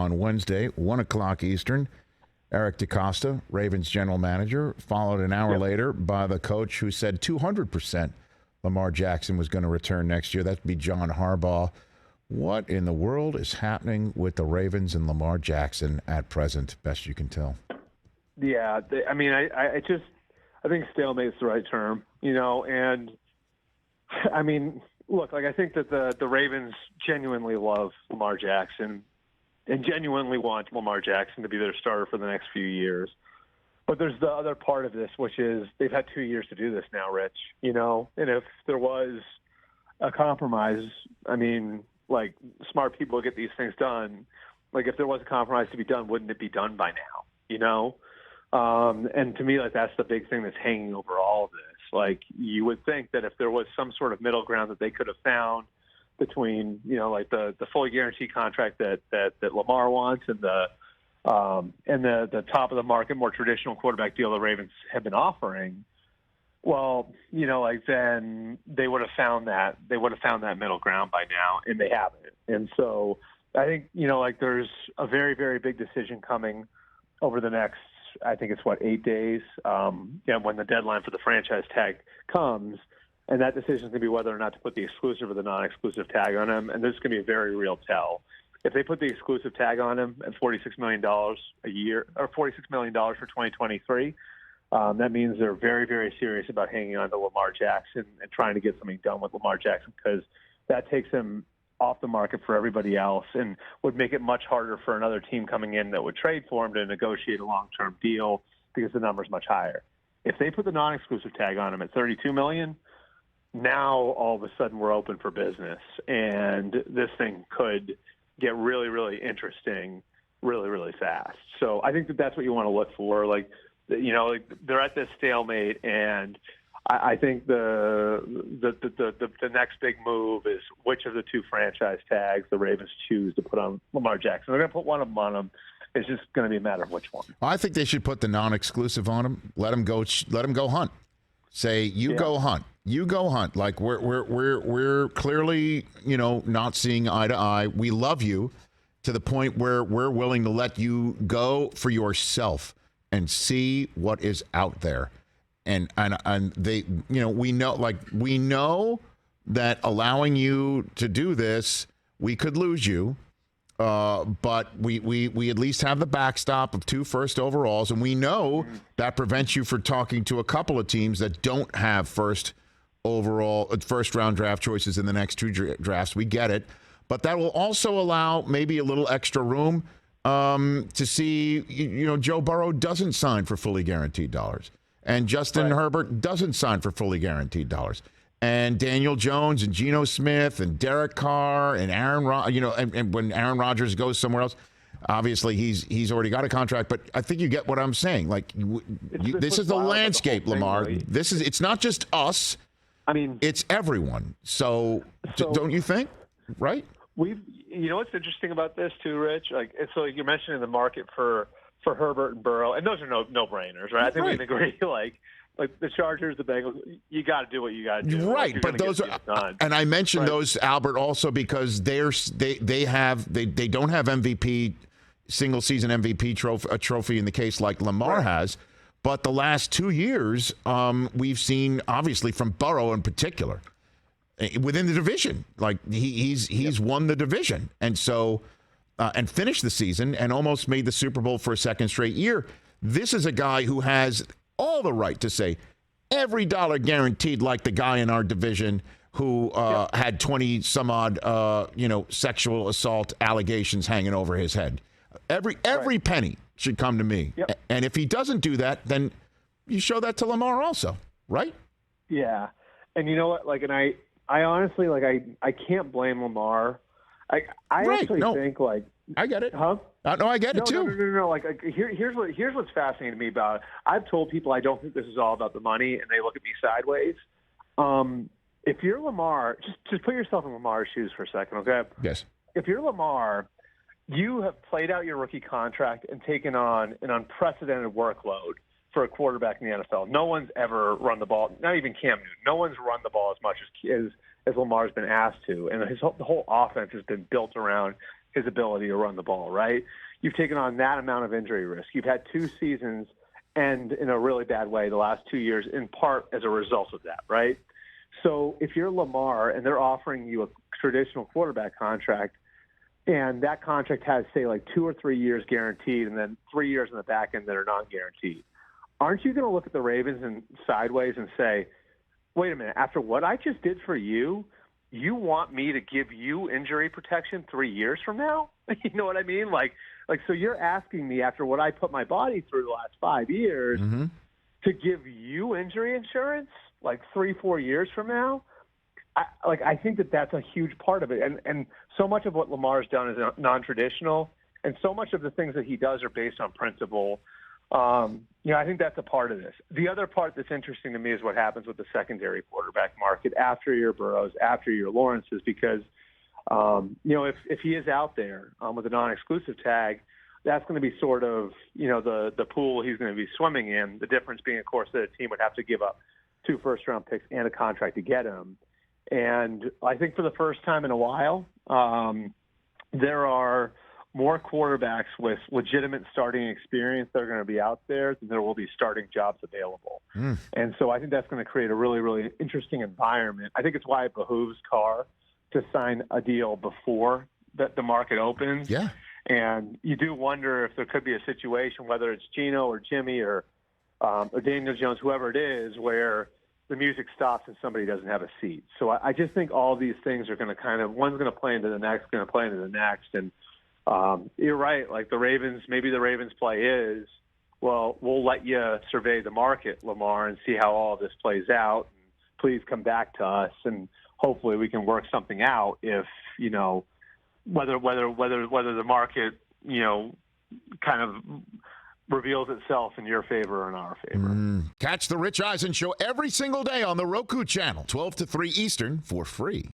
on Wednesday, 1 o'clock Eastern. Eric DeCosta, Ravens general manager, followed an hour later by the coach who said 200% Lamar Jackson was going to return next year. That'd be John Harbaugh. What in the world is happening with the Ravens and Lamar Jackson at present, best you can tell? Yeah, I think stalemate is the right term, and I mean, look, I think that the Ravens genuinely love Lamar Jackson and genuinely want Lamar Jackson to be their starter for the next few years. But there's the other part of this, which is they've had 2 years to do this now, Rich, and if there was a compromise, smart people get these things done. Like, if there was a compromise to be done, wouldn't it be done by now, And to me, that's the big thing that's hanging over all of this. You would think that if there was some sort of middle ground that they could have found between, the fully guaranteed contract that Lamar wants and the top of the market, more traditional quarterback deal the Ravens have been offering, well, then they would have found that middle ground by now, and they haven't. And so I think, there's a very, very big decision coming over the next, I think it's 8 days, when the deadline for the franchise tag comes. And that decision is going to be whether or not to put the exclusive or the non-exclusive tag on him. And this is going to be a very real tell. If they put the exclusive tag on him at $46 million a year, or $46 million for 2023, that means they're very, very serious about hanging on to Lamar Jackson and trying to get something done with Lamar Jackson, because that takes him off the market for everybody else and would make it much harder for another team coming in that would trade for him to negotiate a long-term deal, because the number's much higher. If they put the non-exclusive tag on him at $32 million, now all of a sudden we're open for business, and this thing could get really, really interesting really, really fast. So I think that's what you want to look for. They're at this stalemate, and I think the next big move is which of the two franchise tags the Ravens choose to put on Lamar Jackson. They're going to put one of them on him. It's just going to be a matter of which one. I think they should put the non-exclusive on him. Let him go hunt. Say, go hunt. You go hunt. Like, we're clearly, not seeing eye to eye. We love you to the point where we're willing to let you go for yourself and see what is out there. And they, we know that allowing you to do this, we could lose you. But we at least have the backstop of 2 first overalls, and we know that prevents you from talking to a couple of teams that don't have first round draft choices in the next 2 drafts. We get it, but that will also allow maybe a little extra room to see, Joe Burrow doesn't sign for fully guaranteed dollars, and Justin Herbert doesn't sign for fully guaranteed dollars. And Daniel Jones and Geno Smith and Derek Carr and Aaron, and when Aaron Rodgers goes somewhere else, obviously he's already got a contract. But I think you get what I'm saying. This is the landscape, Lamar. Really. It's not just us. It's everyone. So don't you think? Right? What's interesting about this too, Rich? So you're mentioning the market for Herbert and Burrow, and those are no brainers, right? I think we can agree. Like the Chargers, the Bengals, you got to do what you got to do. Right, but those are, and I mentioned those, Albert, also because they don't have MVP, single season MVP trophy in the case like Lamar has, but the last 2 years we've seen, obviously from Burrow in particular, within the division, he's won the division, and so and finished the season and almost made the Super Bowl for a second straight year. This is a guy who has all the right to say every dollar guaranteed, like the guy in our division who had 20 some odd sexual assault allegations hanging over his head. Every penny should come to me. Yep. And if he doesn't do that, then you show that to Lamar also, right? Yeah. And you know what? And I honestly, I can't blame Lamar. I actually think I get it. Huh? No, I get it too. No. Here's what's fascinating to me about it. I've told people I don't think this is all about the money, and they look at me sideways. If you're Lamar, just put yourself in Lamar's shoes for a second, okay? Yes. If you're Lamar, you have played out your rookie contract and taken on an unprecedented workload for a quarterback in the NFL. No one's ever run the ball, not even Cam Newton. No one's run the ball as much as Lamar's been asked to, and the whole offense has been built around his ability to run the ball, right? You've taken on that amount of injury risk. You've had 2 seasons end in a really bad way the last 2 years, in part as a result of that, right? So if you're Lamar and they're offering you a traditional quarterback contract, and that contract has, say, like 2 or 3 years guaranteed and then 3 years in the back end that are non-guaranteed, aren't you going to look at the Ravens and sideways and say, wait a minute, after what I just did for you, you want me to give you injury protection 3 years from now? You know what I mean? Like, so you're asking me after what I put my body through the last 5 years to give you injury insurance like 3-4 years from now? I think that that's a huge part of it. And so much of what Lamar's done is non-traditional, and so much of the things that he does are based on principle. I think that's a part of this. The other part that's interesting to me is what happens with the secondary quarterback market after your Burrows, after your Lawrences, because, if he is out there with a non-exclusive tag, that's going to be sort of, the pool he's going to be swimming in. The difference being, of course, that a team would have to give up 2 first-round picks and a contract to get him. And I think for the first time in a while, there are more quarterbacks with legitimate starting experience that are going to be out there than there will be starting jobs available. And so I think that's going to create a really, really interesting environment. I think it's why it behooves Carr to sign a deal before the market opens. Yeah. And you do wonder if there could be a situation, whether it's Geno or Jimmy or Daniel Jones, whoever it is, where the music stops and somebody doesn't have a seat. So I just think all these things are going to one's going to play into the next, going to play into the next. And you're right. Like maybe the Ravens play is, well, we'll let you survey the market, Lamar, and see how all this plays out. And please come back to us, and hopefully we can work something out if, whether the market, kind of reveals itself in your favor or in our favor. Catch the Rich Eisen Show every single day on the Roku channel, 12 to 3 Eastern, for free.